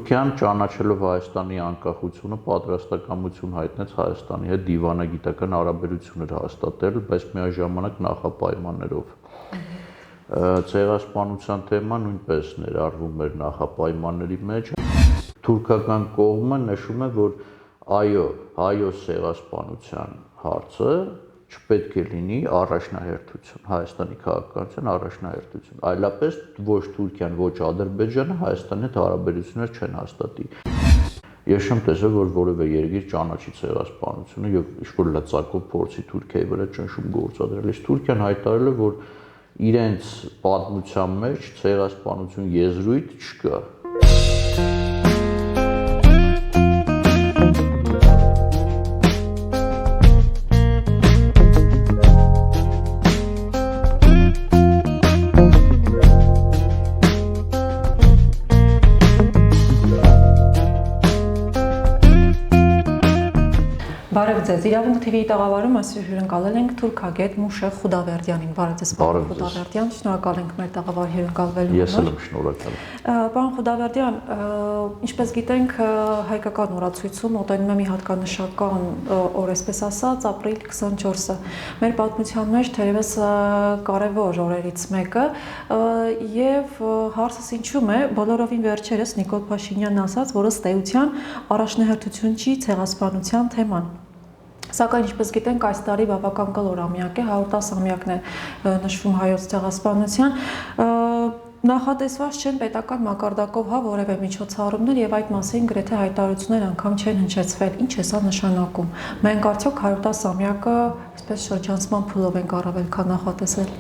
Թուրքիան ճանաչելով Հայաստանի անկախությունը պատրաստակամություն հայտնեց Հայաստանի հետ դիվանագիտական հարաբերություններ հաստատել, բայց միաժամանակ նախապայմաններով։ Ցեղասպանության թեման նույնպես ներառվում էր նախապայմանների մեջ։ Թուրքական կողմը նշում է, որ այո, հայոց ցեղասպանության հարցը չպետք է լինի առաջնահերթություն, Հայաստանի քաղաքականության առաջնահերթություն, այլապես ոչ Թուրքիան, ոչ Ադրբեջանը Հայաստանի հետ հարաբերություններ չեն հաստատի։ Ես չեմ տեսել, որ որևէ երկիր ճանաչի ցեղասպանությունը եւ ինչ-որ լծակով փորձի Թուրքիայի վրա ճնշում գործադրել։ Իսկ Թուրքիան հայտարարել է, որ իրենց պատմության մեջ ցեղասպանություն եզրույթ չկա։ Բարև ձեզ, իրավունք TV-ի տաղավարում այսօր հյուրընկալել ենք թուրքագետ Մուշեղ Խուդավերդյանին։ Բարև ձեզ, պարոն Խուդավերդյան, շնորհակալ ենք մեր տաղավար հյուրընկալվելու համար։ Ես էլ եմ շնորհակալ։ Պարոն Խուդավերդյան, ինչպես գիտենք, հայկական օրացույցում մոտենում է մի հատկանշական օր, այսպես ասած, ապրիլ 24-ը։ Մեր պատմության մեջ թերևս կարևոր օրերից մեկը, եւ հարցս ինչու՞մ է, բոլորովին վերջերս Նիկոլ Փաշինյանն ասաց, որ ըստ էության առաջնահերթություն չի ցեղասպանության թեման։ Սակայն ինչպես գիտենք, այս տարի բավական կլորամյակ է, 110-ամյակն է նշվում հայոց ցեղասպանության։ Նախատեսված չեն պետական մակարդակով որևէ միջոցառումներ եւ այդ մասին գրեթե հայտարարություններ անգամ չեն հնչեցվել։ Ինչ է սա նշանակում։ Մենք արդյոք 110-ամյակը այսպես շրջանցման փուլով ենք առավել քան նախատեսել։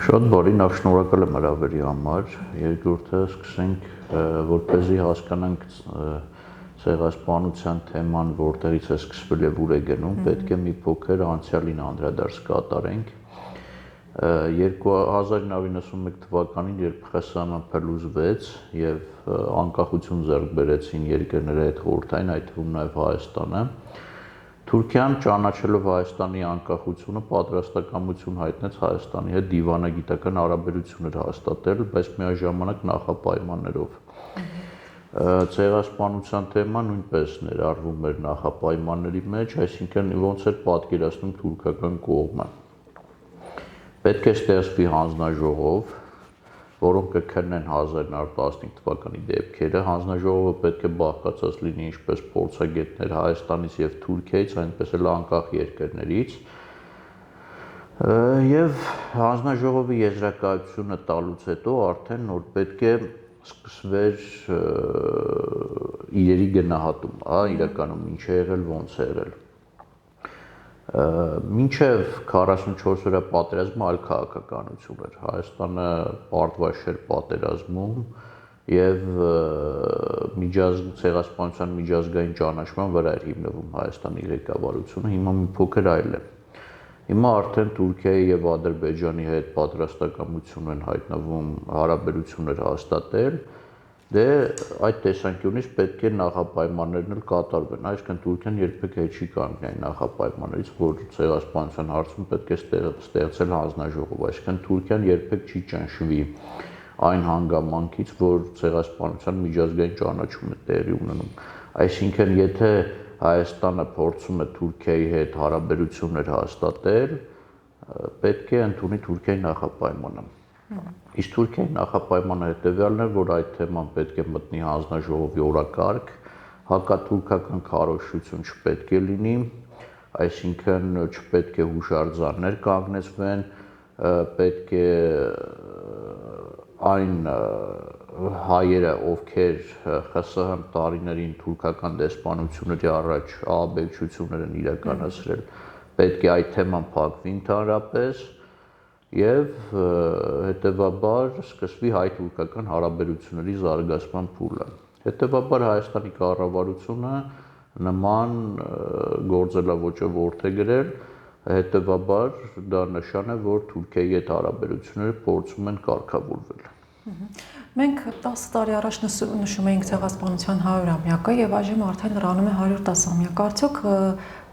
Շատ բարի, նախ շնորհակալ եմ հրավերի համար։ Երկրորդը սկսենք, որպեսզի հասկանանք ցեղասպանության թեման որտեղից է սկսվել եւ ուր է գնում, պետք է մի փոքր անցյալին անդրադարձ կատարենք։ 1991 թվականին, երբ ԽՍՀՄ փլուզվեց եւ անկախություն ձեռք բերեցին երկրների հետ խորհրդային, այդ թվում նաեւ Հայաստանը, Թուրքիան ճանաչելով Հայաստանի անկախությունը պատրաստակամություն հայտնեց Հայաստանի հետ դիվանագիտական հարաբերություններ հաստատել, բայց միաժամանակ նախապայմաններով։ Ցեղասպանության թեման նույնպես ներառվում էր նախապայմանների մեջ, այսինքն ոնց էր պատկերացնում թուրքական կողմը։ Պետք է ստեղծվի հանձնաժողով, որոնք կքննեն 1915 թվականի դեպքերը, հանձնաժողովը պետք է բաղկացած լինի ինչպես փորձագետներ Հայաստանից եւ Թուրքիայից, այնպես էլ անկախ երկրներից, եւ հանձնաժողովի եզրակացությունը տալուց հետո արդեն նոր պետք է սկսվեր իրերի գնահատում, իրականում ինչ է եղել, ոնց է եղել։ Մինչև 44 օրյա պատերազմը այլ քաղաքականություն էր։ Հայաստանը պարտված չէր պատերազմում եւ ցեղասպանության միջազգային ճանաչման վրա էր հիմնվում Հայաստանի ղեկավարությունը, հիմա մի փոքր այլ է։ Հիմա արդեն Թուրքիայի եւ Ադրբեջանի հետ պատրաստակամություն են հայտնվում հարաբերություններ հաստատել, դե այդ տեսանկյունից պետք է նախապայմաններն էլ կատարվեն, այսինքն Թուրքիան երբեք չի կանգնի այն նախապայմաններից, որ ցեղասպանության հարցում պետք է ստեղծել հանձնաժողով, այսինքն Թուրքիան երբեք չի ճնշվի այն հանգամանքից, որ ցեղասպանության միջազգային ճանաչում է տեղի ունենում, այսինքն եթե Հայաստանը փորձում է Թուրքիայի հետ հարաբերություններ հաստատել, պետք է ընդունի Թուրքիայի նախապայմանը։ Իսկ Թուրքիայի նախապայմանը հետևյալն է, որ այդ թեման պետք է մտնի հանձնաժողովի օրակարգ, հակաթուրքական քարոզչություն չպետք է լինի, այսինքն չպետք է հուշարձաններ կանգնեցվեն, պետք է այն հայերը, ովքեր ԽՍՀՄ տարիներին թուրքական դեսպանությունների առաջ ահաբեկչություններ են իրականացրել, պետք է այդ թեման փակվի ընդհանրապես եւ հետեւաբար սկսվի հայ-թուրքական հարաբերությունների զարգացման փուլը։ Հետեւաբար Հայաստանի կառավարությունը նման գործելավոճը ворթ է գրել, հետեւաբար դա նշան է, որ Թուրքիայի հետ հարաբերությունները փորձում են կարգավորվել։ Մենք 10 տարի առաջ նշում էինք ցեղասպանության 100-ամյակը եւ այժմ արդեն լրանում է 110-ամյակը։ Արդյոք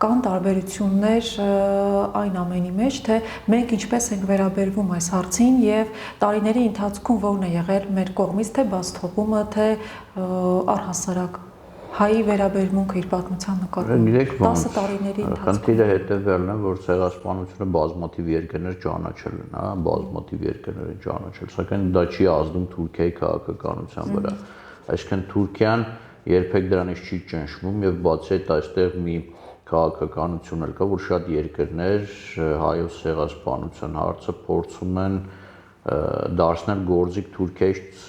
կան տարբերություններ այն ամենի մեջ, թե մենք ինչպես ենք վերաբերվում այս հարցին եւ տարիների ընթացքում որն է եղել մեր կողմից թե բացթողումը, թե առհասարակ հայի վերաբերմունքը իր պատմության նկատմամբ 10 տարիների ընթացքում։ Խնդիրը հետևյալն է, որ ցեղասպանությունը բազմաթիվ երկրներ ճանաչել են, հա, բազմաթիվ երկրներ են ճանաչել, սակայն դա չի ազդում Թուրքիայի քաղաքականության վրա։ Այսինքն Թուրքիան երբեք դրանից չի ճնշվում եւ բացի այդ այստեղ մի քաղաքականություն էլ կա, որ շատ երկրներ հայոց ցեղասպանության հարցը փորձում են դարձնել գործիք Թուրքիայից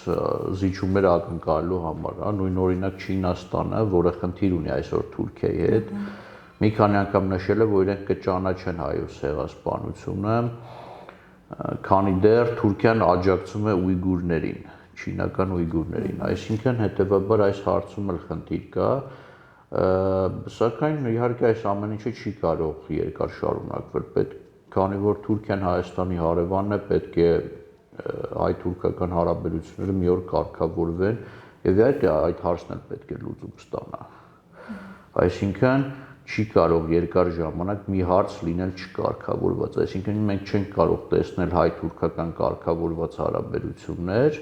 զիջումներ ակնկալելու համար, հա, նույն օրինակ Չինաստանը, որը խնդիր ունի այսօր Թուրքիայի հետ, մի քանի անգամ նշել է, որ իրենք կճանաչեն հայոց ցեղասպանությունը, քանի դեռ Թուրքիան աջակցում է ուйգուրներին, չինական ուйգուրներին, այսինքն հետեւաբար այս հարցում էլ խնդիր կա, սակայն իհարկե այս ամեն ինչը չի կարող երկար շարունակվել, քանի որ Թուրքիան Հայաստանի հարևանն է, պետք է հայ-թուրքական հարաբերությունները մի օր կարգավորվեն եւ այդ հարցն էլ պետք է լուծում ստանա։ Այսինքն չի կարող երկար ժամանակ մի հարց լինել չկարգավորված, այսինքն մենք չենք կարող տեսնել հայ-թուրքական կարգավորված հարաբերություններ,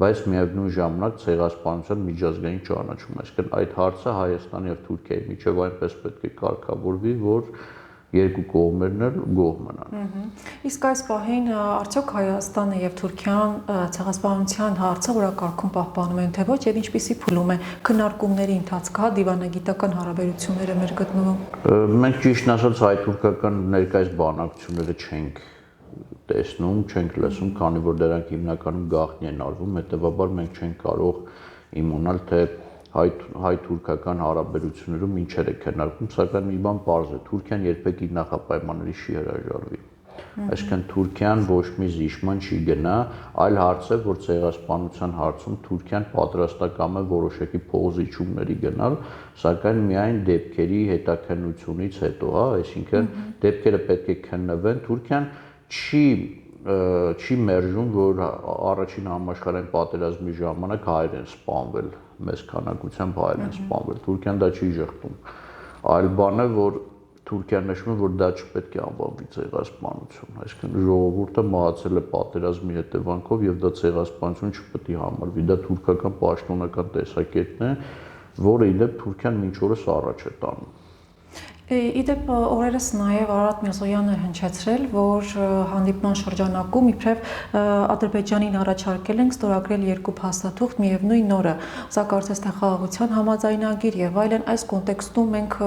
բայց միևնույն ժամանակ ցեղասպանության միջազգային ճանաչում, այսինքն այդ հարցը Հայաստանի եւ Թուրքիայի միջեւ այնպես պետք է կարգավորվի, որ երկու կողմերն էլ գոհ մնան։ Իսկ այս պահին արդյոք Հայաստանը եւ Թուրքիան ցեղասպանության հարցը օրակարգում պահպանում են թե ոչ եւ ինչպիսի փուլում է քննարկումների ընթացքը, հա, դիվանագիտական հարաբերությունները մեր գտնվում։ Մենք ճիշտն ասած հայ-թուրքական ներկայիս բանակցությունները չենք տեսնում, չենք լսում, քանի որ դրանք հիմնականում գաղտնի են արվում, հետեւաբար մենք չենք կարող իմանալ, թե հայ-թուրքական հարաբերություններում ինչեր է քննարկվում, սակայն մի բան պարզ է, Թուրքիան երբեք իր նախապայմանների չի հրաժարվի։ Այսինքն Թուրքիան ոչ մի զիջման չի գնա, այլ հարց է, որ ցեղասպանության հարցում Թուրքիան պատրաստակամ է որոշակի փոխզիջումների գնալ, սակայն միայն դեպքերի հետաքննությունից հետո, հա, այսինքն դեպքերը պետք է քննվեն, Թուրքիան չի մերժում, որ առաջին համաշխարհային պատերազմի ժամանակ հայեր են սպանվել, մեծ քանակությամբ հայեր են սպանվել, Թուրքիան դա չի ժխտում, այլ բան է, որ Թուրքիան նշում է, որ դա չպետք է անվանվի ցեղասպանություն, այսինքն ժողովուրդը մահացել է պատերազմի հետևանքով եւ դա ցեղասպանություն չպետք է համարվի, դա թուրքական պաշտոնական տեսակետն է, որը իդեպ Թուրքիան մինչ օրս առաջ է տանում։ Իդեպ օրերս նաև Արարատ Միրզոյանը հնչեցրել, որ հանդիպման շրջանակում իբրև Ադրբեջանին առաջարկել ենք ստորագրել երկու փաստաթուղթ միևնույն օրը, սա կարծես թե խաղաղության համաձայնագիր եւ այլն, այս կոնտեքստում մենք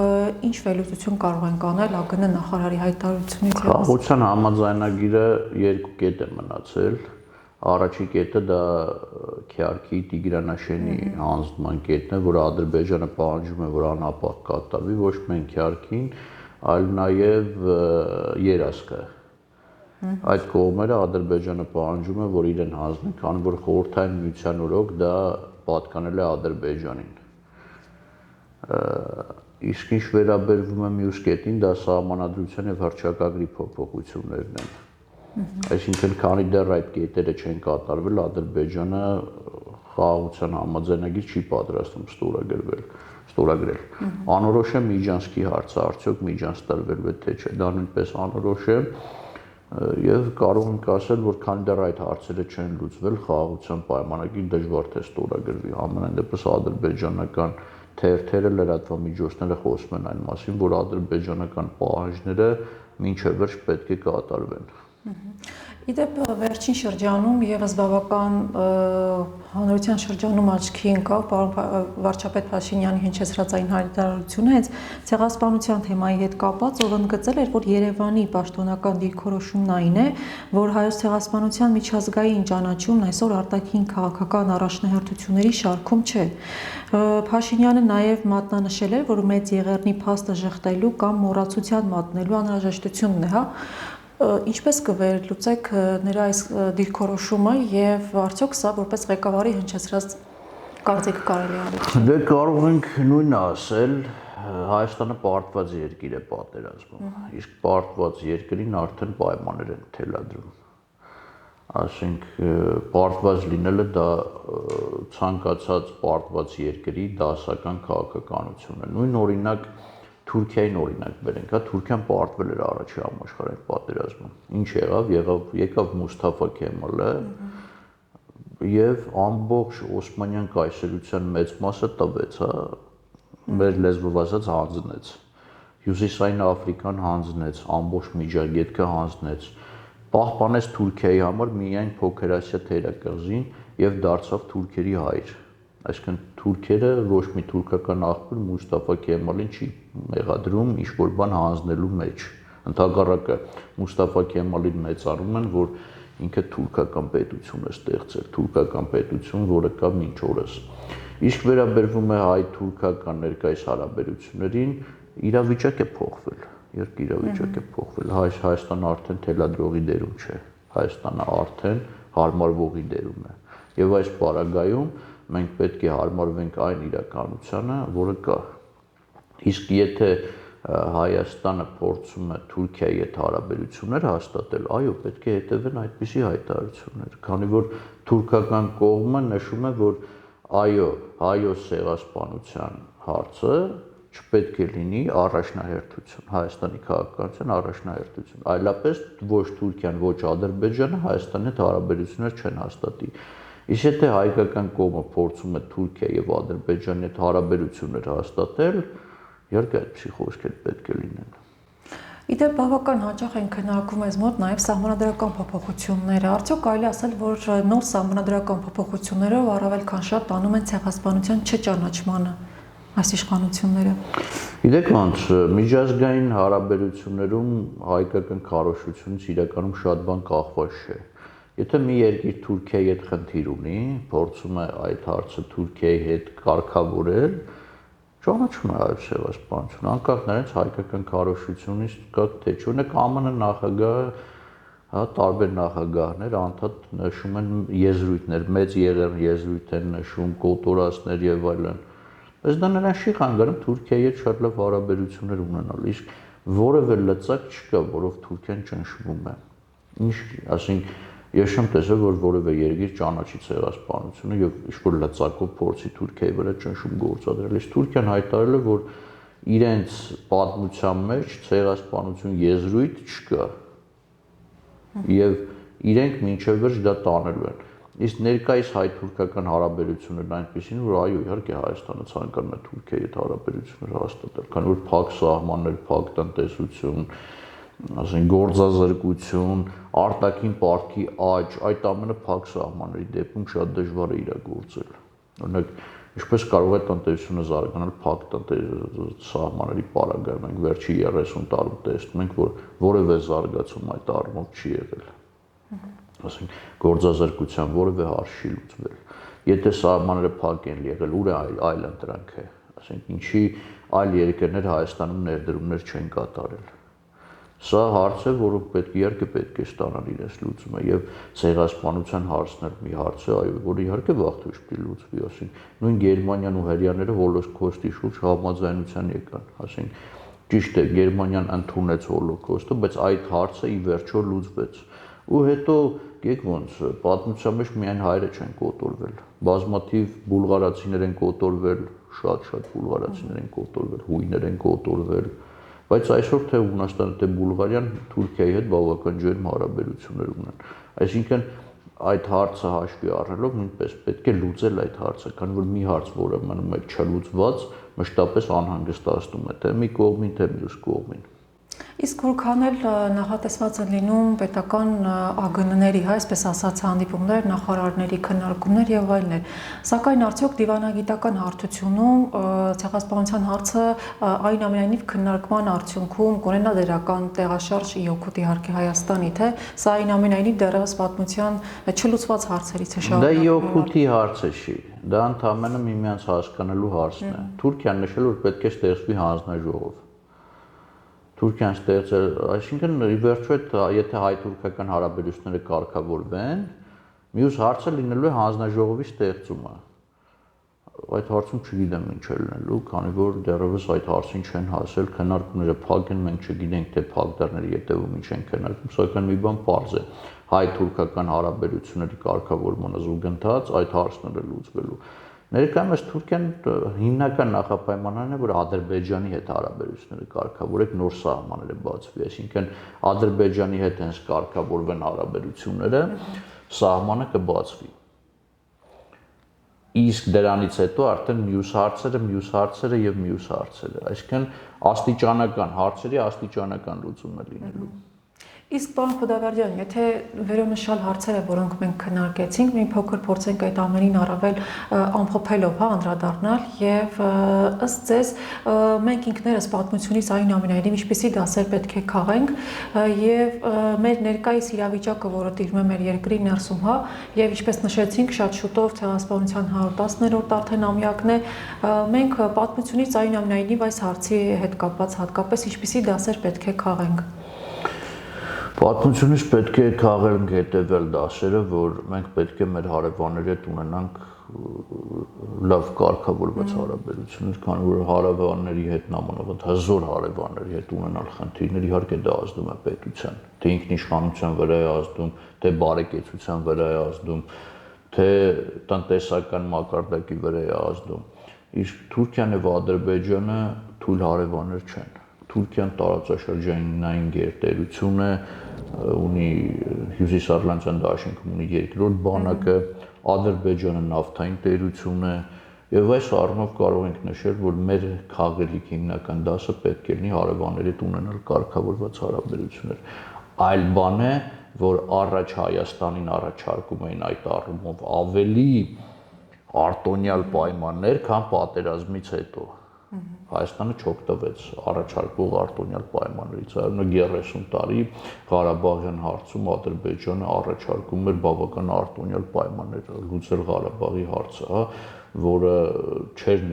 ինչ վերլուծություն կարող ենք անել ԱԳՆ նախարարի հայտարարությունից։ Խաղաղության համաձայնագիրը երկու կետ է մնացել։ Առաջին կետը դա Քյարքի Տիգրանաշենի հանձնման կետն է, որը Ադրբեջանը պահանջում է, որ անհապաղ կատարվի, ոչ միայն Քյարքին, այլ նաև Երասկը։ Այդ կողմերը Ադրբեջանը պահանջում է, որ իրեն հանձնեն, քանի որ խորհրդային միության օրոք դա պատկանել է Ադրբեջանին։ Իսկ ինչ վերաբերվում է մյուս կետին, դա սահմանադրության եւ հռչակագրի փոփոխություններն են։ Այսինքն, քանի դեռ այդ կետերը չեն կատարվել, Ադրբեջանը խաղաղության համաձայնագիր չի պատրաստում ստորագրել։ Անորոշ է Միջանցքի հարցը, արդյոք Միջանց տրվելու է թե չէ, դա նույնպես անորոշ է եւ կարող ենք ասել, որ քանի դեռ այդ հարցերը չեն լուծվել, խաղաղության պայմանագիր դժվար թե ստորագրվի։ Ամենայն դեպս ադրբեջանական թերթերը, լրատվամիջոցները խոսում են այն մասին, որ ադրբեջանական պահանջները մինչև վերջ պետք է կատարվեն։ Իդեպ վերջին շրջանում եւս բավական հանրության շրջանում աչքի ընկավ պարոն վարչապետ Փաշինյանի հնչեցրած այն հայտարարությունը հենց ցեղասպանության թեմայի հետ կապված, ով ընդգծել էր, որ Երևանի պաշտոնական դիրքորոշումն այն է, որ հայոց ցեղասպանության միջազգային ճանաչումն այսօր արտաքին քաղաքական առաջնահերթությունների շարքում չէ։ Փաշինյանը նաև մատնանշել էր, որ մեծ եղեռնի փաստը ժխտելու կամ մոռացության մատնելու անհրաժեշտությունն է, հա։ Ինչպես կվերլուծեք նրա այս դիրքորոշումը եւ արդյոք սա որպես ղեկավարի հնչեցրած կարծիք կարելի է։ Դե կարող ենք նույնը ասել, Հայաստանը պարտված երկիր է պատերազմում, իսկ պարտված երկրին արդեն պայմաններ են թելադրում։ ասենք պարտված լինելը դա ցանկացած պարտված երկրի դասական քաղաքականություն է։ Նույն օրինակ Թուրքիային օրինակ բերենք, հա Թուրքիան պարտվել էր առաջի համաշխարհային պատերազմում։ Ինչ եկավ Մուստաֆա Քեմալը եւ ամբողջ Օսմանյան կայսրության մեծ մասը տվեց, հա, մեր լեզվով ասած հանձնեց։ Հյուսիսային Աֆրիկան հանձնեց, ամբողջ Միջագետքը հանձնեց, պահպանեց Թուրքիայի համար միայն Փոքր Ասիա թերակղզին եւ դարձավ թուրքերի հայր։ Այսինքն թուրքերը ոչ մի թուրքական աղբյուր Մուստաֆա Քեմալին չի մեղադրում ինչ-որ բան հանձնելու մեջ։ Ընդհակառակը Մուստաֆա Քեմալին մեծարում են, որ ինքը թուրքական պետություն է ստեղծել, թուրքական պետություն, որը կա մինչ օրս։ Իսկ վերաբերվում է հայ-թուրքական ներկայիս հարաբերություններին, իրավիճակ է փոխվել, իրավիճակ է փոխվել։ Հայաստանը արդեն թելադրողի դերում չէ, Հայաստանը արդեն հարմարվողի դերում է։ Եվ այս պարագայում մենք պետք է հարմարվենք այն իրականությանը, որը կա։ Իսկ եթե Հայաստանը փորձում է Թուրքիայի հետ հարաբերություններ հաստատել, այո, պետք է հետևեն այդպիսի հայտարարություններ, քանի որ թուրքական կողմը նշում է, որ այո, հայոց ցեղասպանության հարցը չպետք է լինի առաջնահերթություն, Հայաստանի քաղաքականության առաջնահերթություն, այլապես ոչ Թուրքիան, ոչ Ադրբեջանը Հայաստանի հետ հարաբերություններ չեն հաստատի։ Իսկ եթե հայկական կողմը փորձում է Թուրքիա եւ Ադրբեջանի հետ հարաբերություններ հաստատել, իհարկե այդպիսի խոսքեր պետք է լինեն։ Իդեպ բավական հաճախ են քննարկում այս մոտ նաև սահմանադրական փոփոխությունները։ Արդյոք կարելի ասել, որ նոր սահմանադրական փոփոխություններով առավել քան շատ տանում են ցեղասպանության չճանաչմանը այս իշխանությունները։ Գիտեք ոնց, միջազգային հարաբերություններում հայկական քարոզությունից իրականում շատ բան կախված չէ։ Եթե մի երկիր Թուրքիայի հետ խնդիր ունի, փորձում է այդ հարցը Թուրքիայի հետ կարգավորել, ճանաչում է այլ ցեղասպանություն, անկախ նրանից հայկական քարոզությունից կա թե չէ։ Ունեք ԱՄՆ նախագահը, հա, տարբեր նախագահներ անդադ նշում են եզրույթներ, մեծ եզրույթ են նշում, կոտորածներ եւ այլն։ Բայց դա նրան չի խանգարում Թուրքիայի հետ շատ լավ հարաբերություններ ունենալ, իսկ որևէ լծակ չկա, որով Թուրքիան ճնշվում է։ Ինչ, ասենք, ես չեմ տեսել, որ որևէ երկիր ճանաչի ցեղասպանությունը եւ ինչ-որ լծակով փորձի Թուրքիայի վրա ճնշում գործադրել։ Իսկ Թուրքիան հայտարարել է, որ իրենց պատմության մեջ ցեղասպանություն եզրույթ չկա։ Եվ իրենք մինչև վերջ դա տանելու են։ Իսկ ներկայիս հայ-թուրքական հարաբերություններն այնպեսին, որ այո, իհարկե Հայաստանը ցանկանում է Թուրքիայի հետ հարաբերություններ հաստատել, քանի որ փակ սահմաններ, փակ տնտեսություն, ասենք գործազրկություն, արտաքին պարտքի աճ, այդ ամենը փակ սահմանների դեպքում շատ դժվար է իրագործել։ Օրինակ, ինչպես կարող է տնտեսությունը զարգանալ փակ սահմանների պարագայում, մենք վերջի 30 տարում տեսնում ենք, որ որևէ զարգացում այդ առումով չի եղել։ Ասենք գործազրկության որևէ հարց չի լուծվել։ Եթե սահմանները փակ են եղել, ուր է այլ ընտրանք է, ասենք ինչի այլ երկրներ Հայաստանում ներդրումներ չեն կատարել։ Սա հարց է, որը պետք է ստանալ իրենց լուծումը, եւ ցեղասպանության հարցն էլ մի հարց է, այո, որը իհարկե վաղ-ուշ պիտի լուծվի, ասենք նույն Գերմանիան ու հրեաները հոլոկոստի շուրջ համաձայնության եկան, ասենք ճիշտ է, Գերմանիան ընդունեց հոլոկոստը, բայց այդ հարցը ի վերջո լուծվեց։ Ու հետո գիտեք ոնց, պատմության մեջ միայն հայերը չեն կոտորվել, բազմաթիվ բուլղարացիներ են կոտորվել, շատ բուլղարացիներ են կոտորվել, հույներ են կոտորվել, բայց այսօր թե Հունաստանը, թե Բուլղարիան Թուրքիայի հետ բավական ջերմ հարաբերություններ ունեն։ Այսինքն այդ հարցը հաշվի առնելով նույնպես պետք է լուծել այդ հարցը, քանի որ մի հարց, որը մնում է չլուծված, մշտապես անհանգստացնում է թե մի կողմին, թե մյուս կողմին։ Իսկ որքան էլ նախատեսված են լինում պետական ԱԳՆ-ների, այսպես ասած, հանդիպումներ, նախարարների քննարկումներ եւ այլն, սակայն արդյոք դիվանագիտական հարթությունում ցեղասպանության հարցը այնուամենայնիվ քննարկման արդյունքում կունենա դերական տեղաշարժ ի օգուտ իհարկե Հայաստանի, թե սա այնուամենայնիվ դեռևս պատմության չլուծված հարցերից է շարունակվում։ Դա ի օգուտի հարցը չի, դա ընդհանրապես միմյանց հասկանալու հարցն է։ Թուրքիան նշել որ պետք է ստեղծվի հանձնաժողով։ Թուրքիան ստեղծել, այսինքն ի վերջո եթե հայ-թուրքական հարաբերությունները կարգավորվեն, մյուս հարցը լինելու է հանձնաժողովի ստեղծումը։ այդ հարցում չգիտեմ ինչ է լինելու, քանի որ դեռևս այդ հարցին չեն հասել, քննարկումները փակ են, մենք չգիտենք թե փակ դռների հետևում ինչ են քննարկում, սակայն մի բան պարզ է, հայ-թուրքական հարաբերությունների կարգավորմանը զուգընթաց այդ հարցները լուծվելու։ Ներկայումս Թուրքիան հիմնական նախապայմանն է, որ Ադրբեջանի հետ հարաբերությունները կարգավորեք, նոր սահմանները բացվի, այսինքն Ադրբեջանի հետ հենց կարգավորվեն հարաբերությունները, սահմանը կբացվի։ Իսկ դրանից հետո արդեն մյուս հարցերը եւ մյուս հարցերը, այսինքն աստիճանական հարցերի աստիճանական լուծում է լինելու։ Իսկ պարոն Խուդավերդյան, եթե վերոնշյալ հարցերը, որոնք մենք քննարկեցինք, մի փոքր փորձենք այդ ամենին առավել ամփոփելով անդրադառնալ եւ ըստ ձեզ մենք ինքներս պատմությունից այնուամենայնիվ ինչպիսի դասեր պետք է քաղենք եւ մեր ներկայիս իրավիճակը, որը տիրում է մեր երկրի ներսում, հա, եւ ինչպես նշեցինք, շատ շուտով ցեղասպանության 110-րդ արդեն ամյակն է, մենք պատմությունից այնուամենայնիվ այս հարցի հետ կապված հատկապես ինչպիսի դասեր պետք է քաղենք։ Պատմությունից պետք է քաղենք հետևյալ դասերը, որ մենք պետք է մեր հարևանների հետ ունենանք լավ կարգավորված հարաբերություններ, քանի որ հարևանների հետ նամանավանդ հզոր հարևանների հետ ունենալ խնդիրներ, իհարկե դա ազդում է պետության, թե ինքնիշխանության վրա է ազդում, թե բարեկեցության վրա է ազդում, թե տնտեսական մակարդակի վրա է ազդում։ Իսկ Թուրքիան եւ Ադրբեջանը թույլ հարևաններ չեն։ Թուրքիան տարածաշրջանային գերտերություն է, ունի Հյուսիսատլանտյան դաշինքում ունի երկրորդ բանակը, Ադրբեջանը նավթային տերություն է, եւ այս առումով կարող ենք նշել, որ մեր քաղաքի հիմնական դասը պետք է լինի հարևանների հետ ունենալ կարգավորված հարաբերություններ։ Այլ բան է, որ առաջ Հայաստանին առաջարկում էին այդ առումով ավելի արտոնյալ պայմաններ, քան պատերազմից հետո։ Հայաստանը չօգտվեց առաջարկվող արտոնյալ պայմաններից, այլ 30 տարի Ղարաբաղյան հարցում Ադրբեջանը առաջարկում էր բավական արտոնյալ պայմաններ լուծել Ղարաբաղի հարցը, հա, որը չէր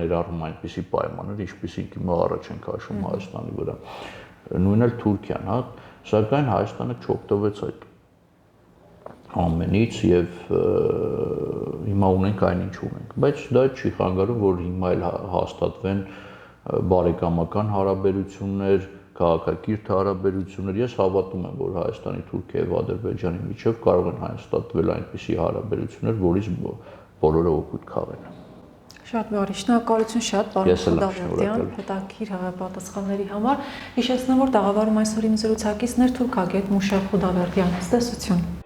ներառում այնպիսի պայմաններ, ինչպիսիք հիմա առաջ են քաշում Հայաստանի վրա։ Նույնն էլ Թուրքիան, հա, սակայն Հայաստանը չօգտվեց այդ ամենից եւ հիմա ունենք այնինչ ունենք, բայց դա չի խանգարում, որ հիմա էլ հաստատվեն բարեկամական հարաբերություններ, քաղաքակիրթ հարաբերություններ։ Ես հավատում եմ, որ Հայաստանի, Թուրքիայի եւ Ադրբեջանի միջեւ կարող են հաստատվել այնպիսի հարաբերություններ, որից բոլորը օգուտ քաղեն։ Շատ բարի, շնորհակալություն շատ, պարոն Խուդավերդյան, հետաքրքիր պատասխանների համար։ Հիշեցնեմ, որ տաղավարում այսօր իմ զրուցակիցն էր թուրքագետ Մուշեղ Խուդավերդյանը։ Ցտեսություն։